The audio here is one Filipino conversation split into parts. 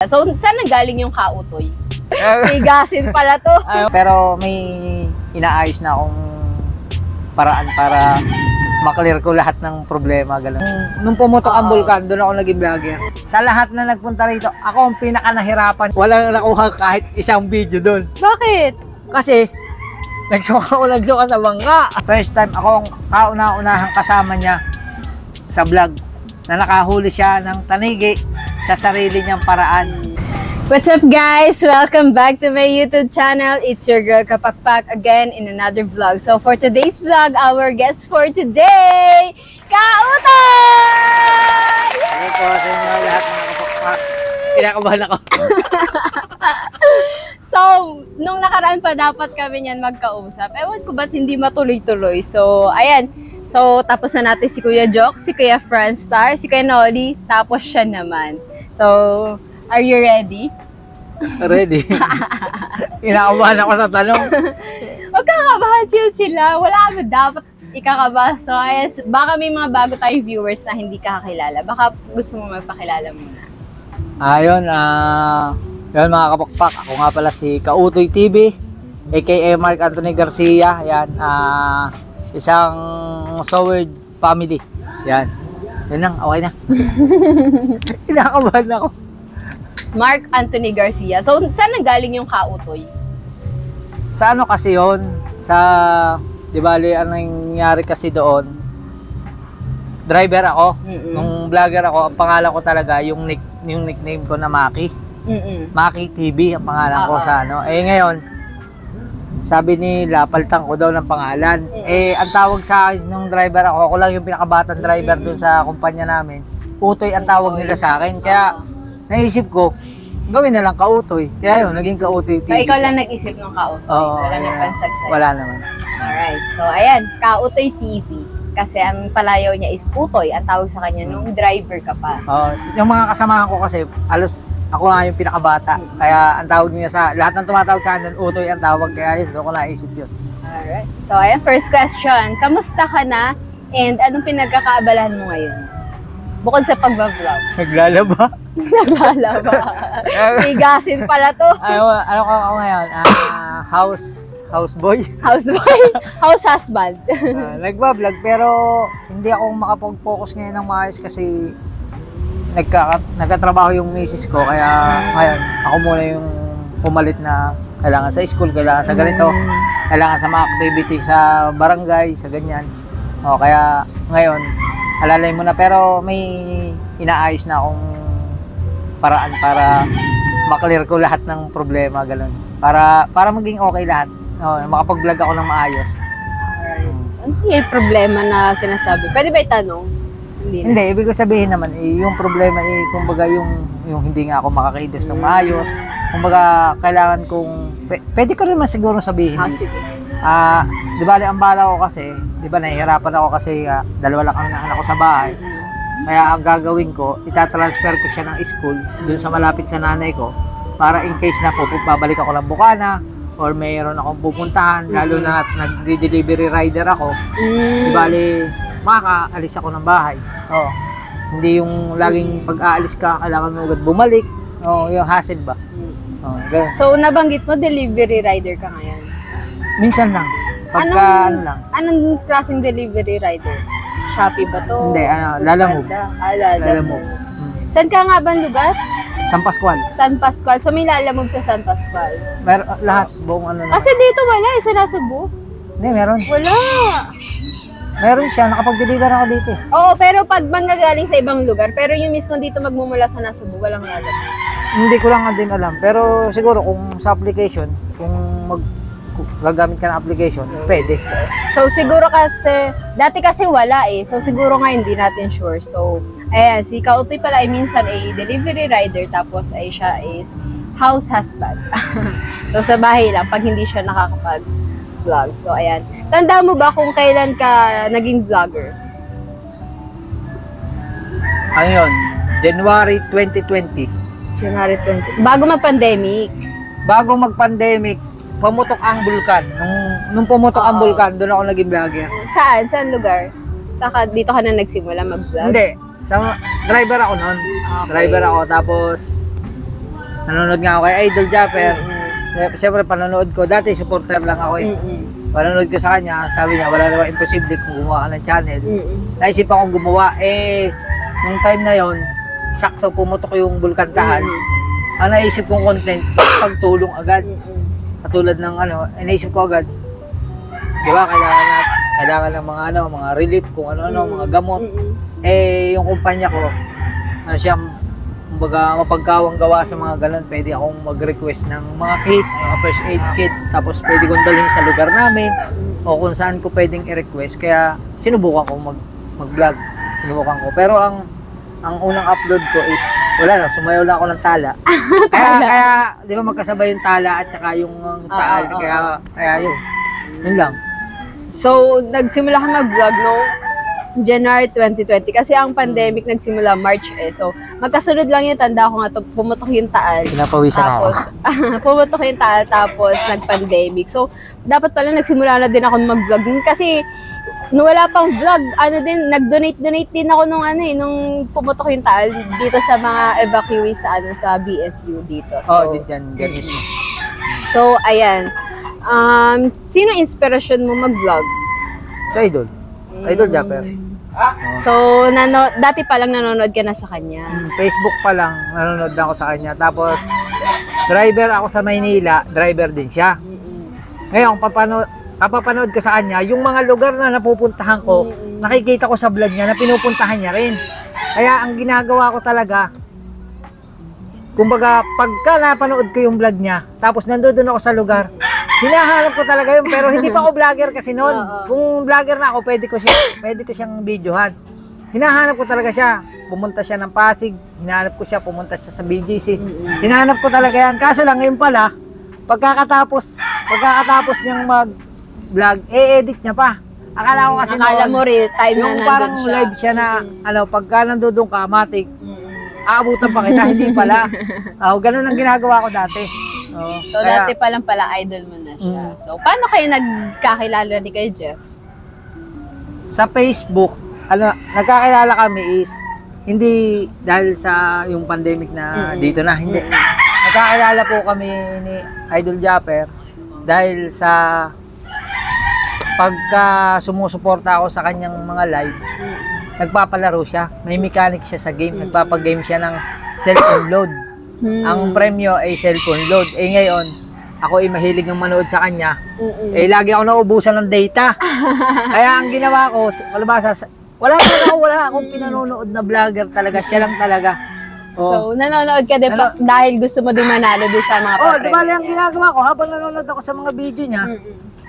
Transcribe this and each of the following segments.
So, saan nanggaling yung kautoy? Higasin pala to. Pero may inaayos na akong paraan para maklear ko lahat ng problema. Ganun. Nung pumutok ang bulkan, doon ako naging vlogger. Sa lahat na nagpunta rito, ako ang pinaka nahirapan. Walang nakuha kahit isang video doon. Bakit? Kasi nagsuka sa bangka. First time ako ang kauna-unahang kasama niya sa vlog na nakahuli siya ng tanigi sa sarili niyang paraan. What's up guys? Welcome back to my YouTube channel. It's your girl Kapakpak again in another vlog. So for today's vlog, our guest for today, Kautoy! Ano po sa inyo lahat mga Kapakpak? Kinakabahan ako. So, nung nakaraan pa dapat kami niyan magkausap. Ewan ko ba't hindi matuloy-tuloy. So, ayan. So, tapos na natin si Kuya Jock, si Kuya Franstar, si Kuya Nolly, tapos siya naman. So, are you ready? Ready? Kinakabahan ako sa tanong. Huwag kang kabahan, chill lang. Wala kami dapat ikakaba. So, ayan, baka may mga bago tayong viewers na hindi kakakilala. Baka gusto mo magpakilala muna. Yun mga Kapakpak, ako nga pala si Kautoy TV, aka Mark Anthony Garcia. Yan, isang Soward family. Yan. Yan lang, okay na. Kinakabahan ako. Mark Anthony Garcia. So, saan nanggaling yung kautoy? Sa ano kasi yun? Sa, di ba, ang nangyari kasi doon, driver ako. Nung vlogger ako, ang pangalan ko talaga, yung nickname ko na Maki. Maki TV ang pangalan ko sa ano. Eh ngayon, sabi nila, palitan ko daw ng pangalan. Eh, ang tawag sa akin nung driver ako lang yung pinakabatang driver doon sa kumpanya namin. Utoy ang tawag nila sa akin. Kaya, naisip ko, gawin na lang Kautoy. Kaya yun, naging Kautoy TV. So, ikaw lang nag-isip ng kautoy? Oo, wala nang pansag sa'yo? Wala naman. Alright. So, ayan, Kautoy TV. Kasi ang palayaw niya is Utoy. Ang tawag sa kanya nung driver ka pa. Yung mga kasamahan ko kasi, alos ako nga yung pinakabata. Kaya ang tawag niya sa, lahat ng tumatawag sa akin, Utoy ang tawag. Kaya yun, doon ko naisip yun. Alright. So, ayan, first question. Kamusta ka na? And anong pinagkakaabalahan mo ngayon? Bukod sa pagbablog. Naglalaba? Naglalaba. Higasin pala to. Ano ko ako ngayon? Houseboy? Houseboy? House husband? Nagbablog pero hindi ako makapag-focus ngayon ng maayos kasi nagkatrabaho yung misis ko. Kaya ngayon, ako muna yung pumalit na kailangan sa school, kailangan sa ganito, kailangan sa mga activity sa barangay, sa ganyan. Kaya ngayon, alalay mo na pero may inaayos na akong paraan para maklear ko lahat ng problema, gano'n. Para maging okay lahat. Makapag-vlog ako ng maayos. Alright. Ano yung problema na sinasabi? Pwede ba itanong? Hindi, ibig ko sabihin naman, yung problema kumbaga yung hindi nga ako makakaidos ng maayos. Kumbaga, kailangan kong, pwede ko rin man siguro sabihin. Sige. Di ba, ang bala ko kasi, di ba, nahihirapan ako kasi dalawa lang ang anak ko sa bahay. Kaya ang gagawin ko, itatransfer ko siya ng school dun sa malapit sa nanay ko para in case na babalik ako ng Bukana or mayroon akong pupuntahan, lalo na nag-delivery rider ako. Di bali, makakaalis ako ng bahay. Hindi yung laging pag-aalis ka, kailangan mo agad bumalik. Yung hassle ba? So, nabanggit mo, delivery rider ka ngayon? Minsan lang. Pagka ano lang. Anong klaseng delivery rider? Shopee ba to? Hindi, Lalamove. Lalamove. Saan ka nga bang lugar? San Pascual. San Pascual. So, may Lalamove sa San Pascual? Lahat, buong ano na. Kasi dito wala, sa Nasubo. Hindi, meron. Wala. Meron siya, nakapag-deliver ako dito. Oo, pero pag manggagaling sa ibang lugar, pero yung mismo dito magmumula sa Nasubo, walang Lalamove. Hindi ko lang din alam. Pero siguro kung sa application, kung gagamit ka ng application, pwede. So, siguro kasi, dati kasi wala eh. So, siguro nga hindi natin sure. So, ayan, si Kautoy pala ay minsan ay delivery rider, tapos ay siya is house husband. So, sa bahay lang, pag hindi siya nakakapag-vlog. So, ayan. Tanda mo ba kung kailan ka naging vlogger? Ano yun? January 2020. January 20. Bago mag-pandemic. Bago mag-pandemic, pumutok ang bulkan. Nung pumutok ang bulkan, doon ako naging vlogger. Saan? Saan lugar? Dito ka na nagsimula mag-vlog? Hindi. Driver ako noon. Okay. Driver ako. Tapos, nanonood nga ako kay Idol Japper. Siyempre, panonood ko. Dati, supporter lang ako eh. Panonood ko sa kanya, sabi niya, wala naman imposible kung gumawa ka ng channel. Naisip akong gumawa. Nung time na yon, sakto pumutok yung Bulkan Taal. Ang naisip kong content, pagtulong agad. Katulad ng naisip ko agad, di ba, kailangan ng mga relief, kung mga gamot. Yung kumpanya ko, siyang, kumbaga, mapagkawang gawa sa mga ganun, pwede akong mag-request ng mga kit, mga first aid kit, tapos pwede kong dalhin sa lugar namin, o kung saan ko pwedeng i-request. Kaya, sinubukan ko mag-vlog. Sinubukan ko. Pero ang unang upload ko is, wala na, sumayaw lang ako ng tala. kaya di ba magkasabay yung tala at saka yung taal. Kaya yun lang. So, nagsimula ka mag-vlog no January 2020 kasi ang pandemic nagsimula March So, magkasunod lang yung tanda ko nga pumutok yung taal. Pinapawisan ako. Tapos, pumutok yung taal tapos nag-pandemic. So, dapat pala nagsimula na din ako mag-vlog. Kasi, nung wala pang vlog, nag-donate din ako nung pumutok yung taal dito sa mga evacuees sa BSU dito. So, dyan. So, ayan. Sino inspirasyon mo mag-vlog? Sa Idol. Idol Japper. So, dati pa lang nanonood ka na sa kanya? Facebook pa lang, nanonood na ako sa kanya. Tapos, driver ako sa Maynila, driver din siya. Ngayon, kapapanood ko sa kanya, yung mga lugar na napupuntahan ko, nakikita ko sa vlog niya na pinupuntahan niya rin. Kaya ang ginagawa ko talaga, kumbaga, pagka napanood ko yung vlog niya, tapos nandoon ako sa lugar, hinahanap ko talaga yun, pero hindi pa ako vlogger kasi noon. Kung vlogger na ako, pwede ko siyang videohan. Hinahanap ko talaga siya. Pumunta siya ng Pasig, hinahanap ko siya, pumunta siya sa BGC. Hinahanap ko talaga yan. Kaso lang ngayon pala, pagkakatapos niyang mag-vlog, edit niya pa. Akala ko kasi akala mo real time na nandun parang siya. live siya na, pagka nandun ka, matik, aabutan pa kita, hindi pala. Ganun ang ginagawa ko dati. So, dati pa lang pala idol mo na siya. So, paano kayo nagkakilala ni kay Jeff? Sa Facebook, nagkakilala kami is, hindi dahil sa yung pandemic na dito na, hindi. Nagkakilala po kami ni Idol Japper dahil sa pagka sumusuporta ako sa kanyang mga live, nagpapalaro siya. May mechanic siya sa game, nagpapagame siya ng cellphone load. Ang premyo ay cellphone load. Ngayon, ako ay mahilig ng manood sa kanya. Lagi ako nauubusan ng data. Kaya ang ginawa ko, wala akong pinanonood na vlogger talaga. Siya lang talaga. So, nanonood ka din dahil gusto mo din manalo din sa mga papremyo. Diba ang ginagawa ko habang nanonood ako sa mga video niya,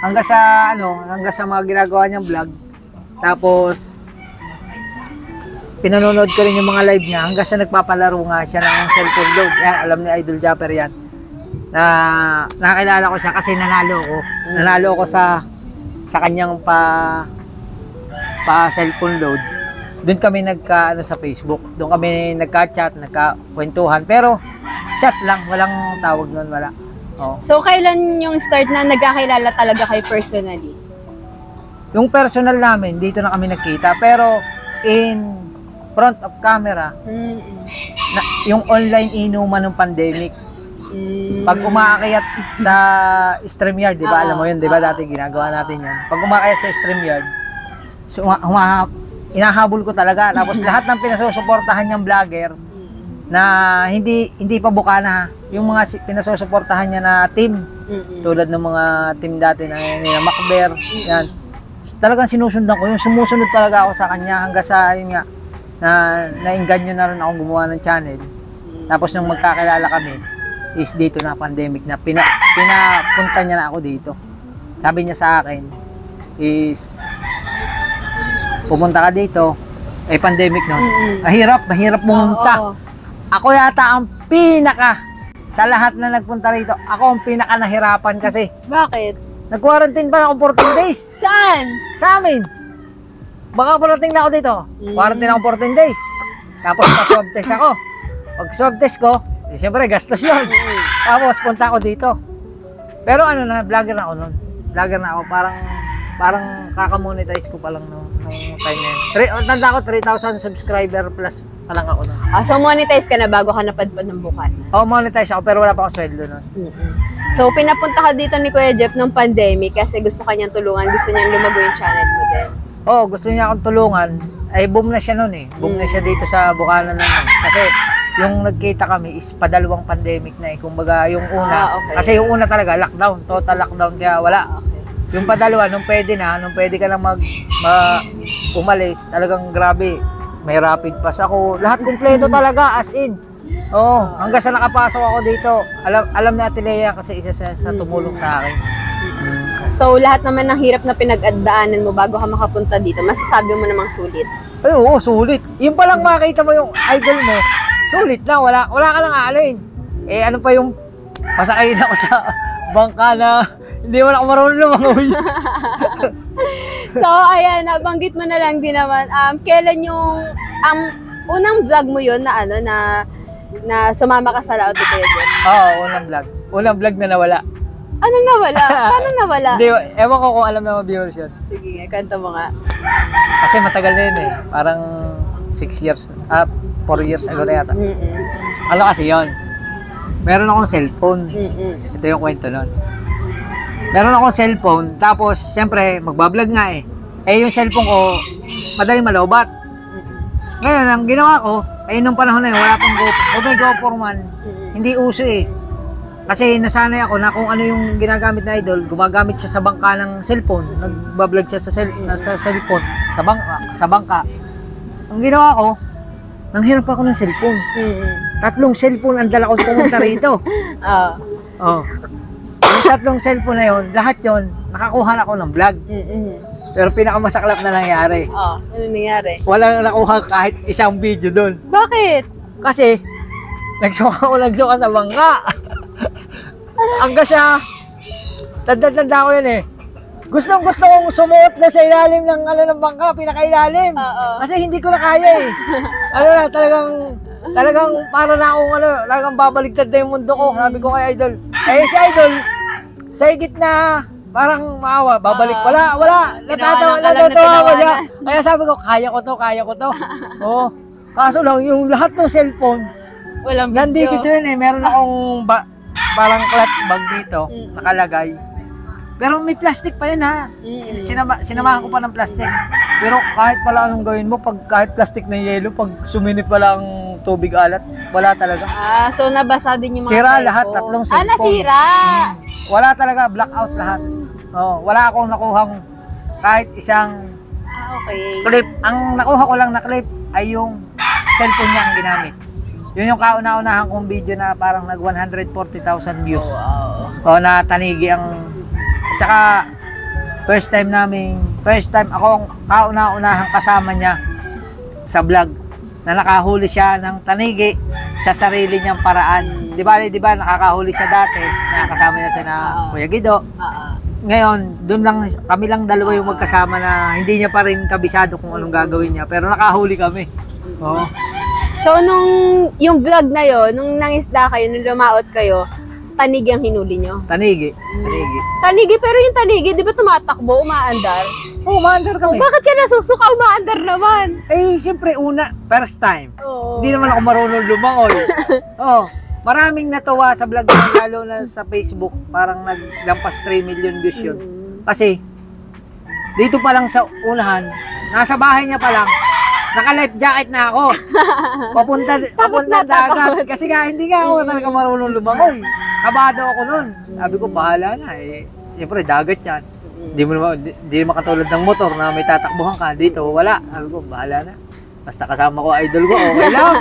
hanggang sa mga ginagawa niyang vlog. Tapos, pinanonood ko rin yung mga live niya hanggang sa nagpapalaro nga siya ng cellphone load. Yan, alam ni Idol Japper yan. Na nakakilala ko siya kasi nanalo ko sa kanyang pa cellphone load. Doon kami sa Facebook. Doon kami nagka-chat, nagka-kwentuhan. Pero chat lang, walang tawag noon, wala. So kailan yung start na nagkakilala talaga kay personally? Yung personal namin, dito na kami nagkita. Pero in front of camera, yung online inuman ng pandemic. Pag umaakyat sa StreamYard, di ba? Alam mo yun, di ba? Dati ginagawa natin yun. Pag umaakyat sa StreamYard, so, inahabol ko talaga. Tapos lahat ng pinasusuportahan niyang vlogger na hindi pa bukana, yung mga pinasusuportahan niya na team, tulad ng mga team dati na Macber, yan. Talagang sinusundan ko, yung sumusunod talaga ako sa kanya hanggang sa, yun nga, na nainganyo na rin akong gumawa ng channel. Tapos nung magkakilala kami, is dito na pandemic na pinapunta niya na ako dito. Sabi niya sa akin is pumunta ka dito, pandemic no. Mahirap pumunta. Ako yata ang sa lahat na nagpunta rito, ako ang pinaka nahirapan kasi. Bakit? Nag-quarantine pa ako 14 days. Saan? Sa amin. Baka parating na ako dito. Quarantine ako 14 days. Tapos pa-swab test ako. Pag swab test ko, siyempre gastos yun. Tapos punta ako dito. Pero vlogger na ako nun. Vlogger na ako. Parang kakamonetize ko pa lang nung time na yun. Tanda ko 3,000 subscriber plus pa lang ako nun. So monetize ka na bago ka napadpad ng Bukana? Oo, monetize ako pero wala pa akong sweldo nun. So pinapunta ka dito ni Kuya Jeff nung pandemic kasi gusto ka niyang tulungan, gusto niyang lumago yung channel mo din. Oo, gusto niya akong tulungan. Ay, boom na siya nun eh. Boom na siya dito sa Bukana nun. Kasi yung nagkita kami is padalawang pandemic na eh. Kumbaga yung una, okay. kasi yung una talaga lockdown, total lockdown kaya wala. Okay. Yung padalawa, nung pwede ka na umalis, talagang grabe. May rapid pass ako. Lahat kumpleto talaga, as in. Oo, hanggang sa nakapasok ako dito. Alam na Atilea kasi isa sa tumulong sa akin. So lahat naman ng hirap na pinag-addaanan mo bago ka makapunta dito, masasabi mo namang sulit? Ay, oo, sulit. Yung palang makita mo yung idol mo, sulit na, wala ka lang aalin. Eh, ano pa yung pasakayin ako sa bangka na hindi wala ako marunong lumangoy. So, ayan, nabanggit mo na lang din naman, kailan yung unang vlog mo yun na na sumama ka sa Laot ni Kuya Jeff? Oo, unang vlog. Unang vlog na nawala. Anong nawala? Paano nawala? Hindi, ewan ko kung alam na viewers yun. Sige nga, kanta mo nga. Kasi matagal na yun eh. Parang 4 years ago na yata. Ano kasi yun? Meron akong cellphone. Ito yung kwento nun. Meron akong cellphone, tapos siyempre magbablog nga eh. Eh yung cellphone ko, madaling malobat. Ngayon, ang ginawa ko, ay nung panahon na yun, wala pang GoPro man. Hindi uso eh. Kasi nasanay ako na kung ano yung ginagamit na idol, gumagamit siya sa bangka ng cellphone. Nagbablog siya sa cellphone, sa bangka. Ang ginawa ko, nanghirap ako ng cellphone. 3 cellphone ang dala ko pumunta rito. Oh. Yung 3 cellphone na yun, lahat yun, nakakuha na ako ng vlog. Pero pinakamasaklap na nangyari. Ano nangyari? Walang nakuha kahit isang video doon. Bakit? Kasi, nagsuka sa bangka. Hanggang sa, tanda ko yun eh. Gustong kong sumuot na sa ilalim ng bangka, pinakailalim. Kasi hindi ko na kaya eh. Talagang para na akong talagang babaligtad na yung mundo ko. Sabi ko kay Idol. Eh si Idol, sa higit na parang maawa, babalik. Wala. Natatawa ko siya. Kaya sabi ko, kaya ko to. Oo. Kaso lang, yung lahat ng cellphone, walang video. nandito yun eh. Meron akong parang clutch bag dito, nakalagay. Pero may plastic pa yun ha. Sinamahan ko pa ng plastic. Pero kahit pala anong gawin mo, kahit plastic na yelo, pag suminip pala ang tubig alat, wala talaga. So nabasa din yung mga sira cellphone. lahat, 3 cellphone. Nasira! Wala talaga, blackout lahat. Wala akong nakuhang kahit isang okay. clip. Ang nakuha ko lang na clip ay yung cellphone niya ang ginamit. Yun yung kauna-unahan kong video na parang nag 140,000 views. Na Tanigi ang... Tsaka first time ako ang kauna-unahang kasama niya sa vlog na nakahuli siya ng tanigi sa sarili niyang paraan. Di ba nakakahuli siya dati, nakakasama niya siya na Kuya Guido. Ngayon, kami lang dalawa yung magkasama na hindi niya pa rin kabisado kung anong gagawin niya, pero nakahuli kami. So nung yung vlog na yon, nung nangisda kayo, nung lumaot kayo, tanigi ang hinuli nyo? Tanigi. Pero yung tanigi, di ba tumatakbo, umaandar? Oo, umaandar kami. Bakit ka nasusuka, umaandar naman? Eh, siyempre first time. Hindi naman ako marunong lumangoy. Maraming natuwa sa vlog ko, lalo na sa Facebook. Parang naglampas 3 million views yun. Kasi, dito pa lang sa unahan, nasa bahay niya pa lang, naka-life jacket na ako. Papunta dagat. Kasi hindi nga ako talaga marunong lumangoy. Kabado ako nun. Sabi ko, bahala na eh. Siyempre, dagat yan. Hindi mo katulad ng motor na may tatakbuhan ka. Dito, wala. Sabi ko, bahala na. Basta kasama ko, idol ko, okay lang.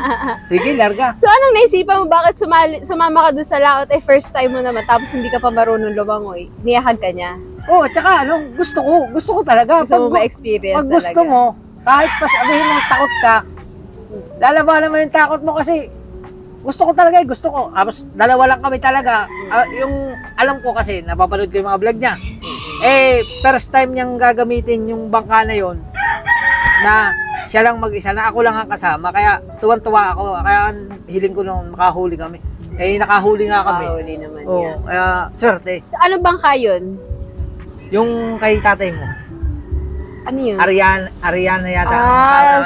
Sige, larga. So, anong naisipan mo? Bakit sumama ka doon sa laot? First time mo naman, tapos hindi ka pa marunong lumangoy. Niyahag ka niya? Tsaka, gusto ko talaga. Gusto mo ma-experience talaga. Pag gusto mo, kahit pa sabihin mo takot ka, lalabanan mo yung takot mo kasi gusto ko. Tapos dalawa lang kami talaga. Yung alam ko kasi, napapanood ko yung mga vlog niya. First time niyang gagamitin yung bangka na yon na siya lang mag-isa, na ako lang ang kasama. Kaya tuwan-tuwa ako. Kaya hiling ko nung makahuli kami. Nakahuli nga kami. Nakahuli naman yan. Kaya swerte. Ano bangka yun? Yung kay tatay mo. Ano yun? Ariana yata.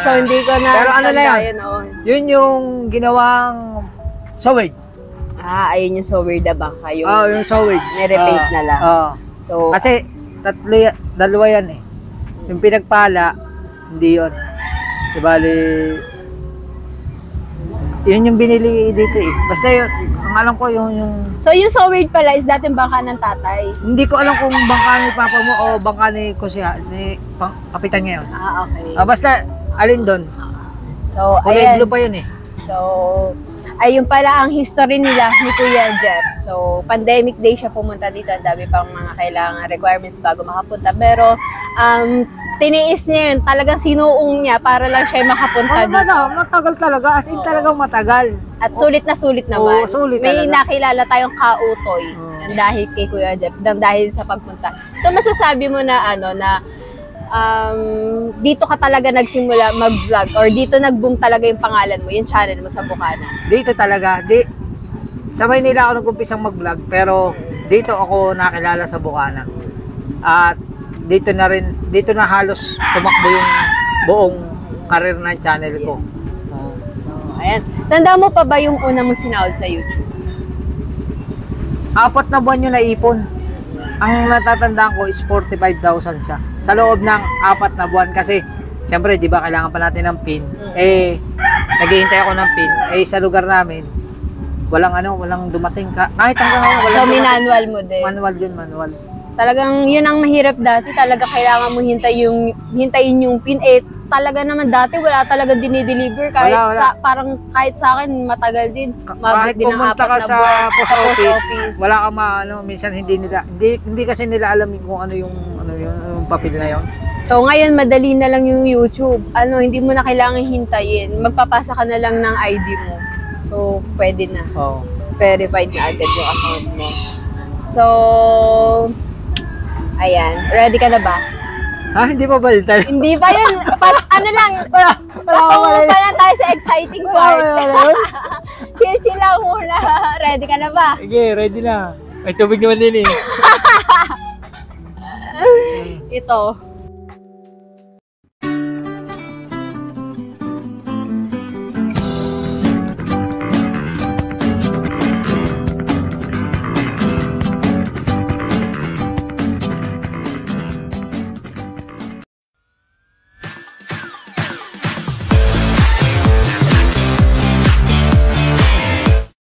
So hindi ko na Pero ano na tanda yun? oo. Yun yung ginawang Sowed. Ayun yung So Weird the Bangka. Yung Yung Sowed. nirepaint na lang. So, Kasi dalawa yan eh. Yung pinagpala, hindi yun. Bali, yun yung binili dito eh. Basta yun, ang alam ko yung so yung So Weird pala is dating bangka ng tatay. hindi ko alam kung bangka ni papa mo o bangka ni kapitan ngayon. Okay. Basta, alin doon. So, Kulay ayan. blue pa yun eh. So, ayun pala ang history nila ni Kuya Jeff. So, pandemic day siya pumunta dito. Ang dami pang mga kailangan requirements bago makapunta. Pero, tiniis niya yun. Talagang sinuong niya para lang siya makapunta dito. Matagal talaga. As in talagang matagal. At sulit na sulit naman. Oo, sulit May talaga. nakilala tayong kautoy ng dahil kay Kuya Jeff, ng dahil sa pagpunta. So, masasabi mo na dito ka talaga nagsimula mag-vlog or dito nag-boom talaga yung pangalan mo, yung channel mo sa Bukana? Dito talaga. Sa Maynila ako nag-umpisang mag-vlog pero dito ako nakilala sa Bukana. At dito na halos tumakbo yung buong career ng channel ko. So, ayan. Tanda mo pa ba yung una mong sinahod sa YouTube? 4 na buwan yung naipon. Ang natatandaan ko is 45,000 siya. Sa loob ng 4 na buwan kasi siyempre, di ba, kailangan pa natin ng PIN. Naghihintay ako ng PIN. Sa lugar namin, walang dumating ka. Kahit hanggang ngayon, walang So, dumating. minanwal mo din? Manual. Talagang yun ang mahirap dati. Talaga kailangan mo hintayin yung PIN. Talaga naman dati wala talaga dinideliver. Wala. Parang kahit sa akin matagal din. Kahit Din ng pumunta 4 ka na sa buwan post sa office, wala kang minsan hindi kasi nila alam kung ano yung papel na yon. So ngayon madali na lang yung YouTube. Hindi mo na kailangan hintayin. Magpapasa ka na lang ng ID mo. So pwede na. Verified na agad yung account mo. So ayan, ready ka na ba? Hindi pa balitan. Hindi pa yun. Patungo pa lang tayo sa exciting part. Chill lang muna. Ready ka na ba? Sige, ready na. May tubig naman din eh. Ito.